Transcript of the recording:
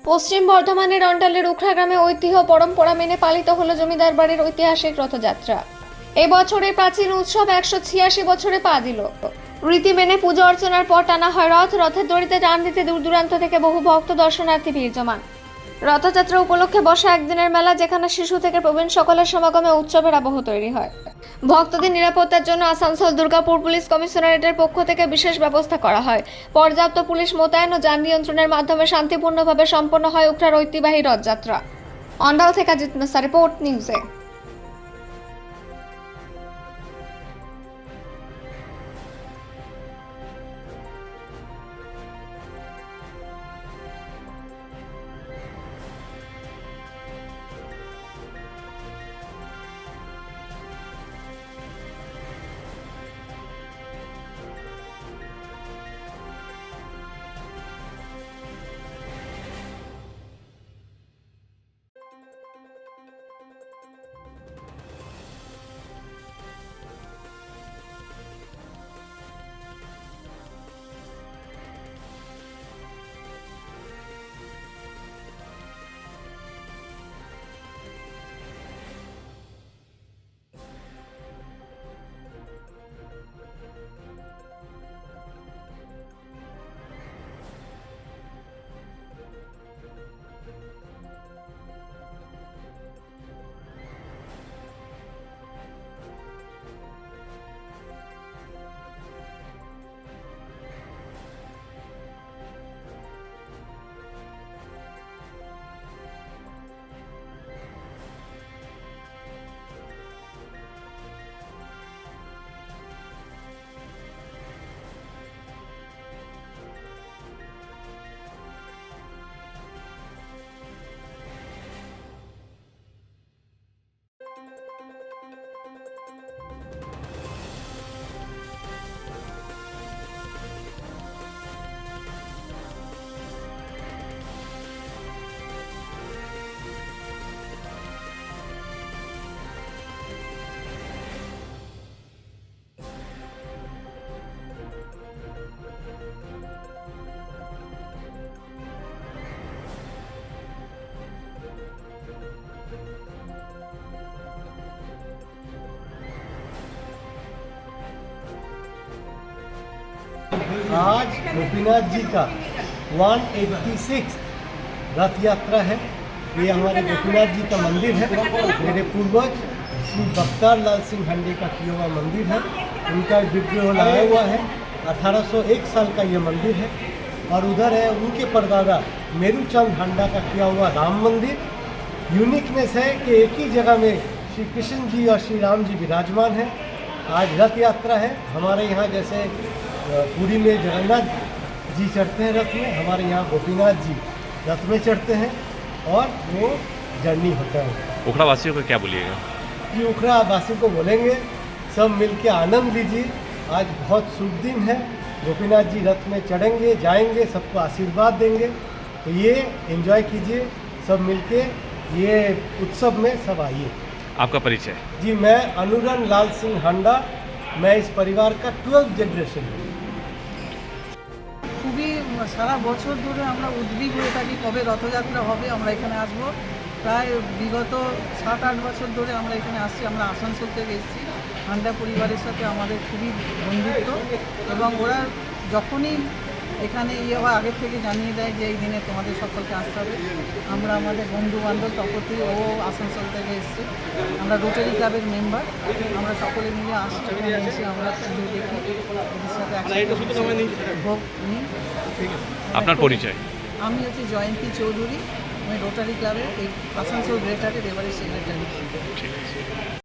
পশ্চিম বর্ধমানের অন্ডালের উখড়া গ্রামে ঐতিহ্য পরম্পরা মেনে পালিত হলো জমিদার বাড়ির ঐতিহাসিক রথযাত্রা। এই বছরের প্রাচীন উৎসব 186 বছরে পা দিল। রীতি মেনে পুজো অর্চনার পর টানা হয় রথ। রথের দড়িতে টান দিতে দূর দূরান্ত থেকে বহু ভক্ত দর্শনার্থী ভিড় জমান। রথযাত্রা উপলক্ষে বসা একদিনের মেলা, যেখানে শিশু থেকে প্রবীণ সকলের সমাগমে উৎসবের আবহ তৈরি হয়। ভক্তদের নিরাপত্তার জন্য আসানসোল দুর্গাপুর পুলিশ কমিশনারেটের পক্ষ থেকে বিশেষ ব্যবস্থা করা হয়। পর্যাপ্ত পুলিশ মোতায়েন ও যান নিয়ন্ত্রণের মাধ্যমে শান্তিপূর্ণভাবে সম্পন্ন হয় উখড়ার ঐতিহ্যবাহী রথযাত্রা। অন্ডাল থেকে জিৎ মেসা, রিপোর্ট নিউজে। आज गोपीनाथ जी का 186 रथ यात्रा है। ये हमारे गोपीनाथ जी का मंदिर है। मेरे पूर्वज श्री बख्तार लाल सिंह हंडे का किया हुआ मंदिर है। उनका विग्रह लाया हुआ है। 1801 साल का ये मंदिर है। और उधर है उनके परदादा मेरूचंद हंडा का किया हुआ राम मंदिर। यूनिकनेस है कि एक ही जगह में श्री कृष्ण जी और श्री राम जी विराजमान हैं। आज रथ यात्रा है। हमारे यहाँ जैसे पुरी में जगन्नाथ जी चढ़ते हैं रथ में, हमारे यहाँ गोपीनाथ जी रथ में चढ़ते हैं और वो जर्नी होता है। उखड़ा वासियों को क्या बोलिएगा? ये उखड़ा वासियों को बोलेंगे सब मिलके आनंद लीजिए। आज बहुत शुभ दिन है। गोपीनाथ जी रथ में चढ़ेंगे, जाएंगे, सबको आशीर्वाद देंगे। तो ये एंजॉय कीजिए सब मिलके, ये उत्सव में सब आइए। आपका परिचय? जी, मैं अनुरन लाल सिंह हांडा, मैं इस परिवार का 12th जनरेशन हूँ। খুবই সারা বছর ধরে আমরা উদ্গ্রীব হয়ে থাকি কবে রথযাত্রা হবে, আমরা এখানে আসব। প্রায় বিগত 7-8 বছর ধরে আমরা এখানে আসছি। আমরা আসানসোল থেকে এসেছি। হান্ডা পরিবারের সাথে আমাদের খুবই বন্ধুত্ব এবং ওরা যখনই এখানে হয় আগের থেকে জানিয়ে দেয় যে এই দিনে তোমাদের সকলকে আসতে হবে। আমরা আমাদের বন্ধু বান্ধব তপতি ও আসানসোল থেকে এসেছে। আমরা রোটারি ক্লাবের মেম্বার। আমরা সকলে মিলে আসছি, এসে আমরা পুজো দেখি, এদের সাথে একসাথে ভোগ নিই। আপনার পরিচয়? আমি হচ্ছে জয়ন্তী চৌধুরী। আমি রোটারি ক্লাবের এই আসানসোল গ্রেটারের এবারের সেক্রেটারি। ঠিক আছে।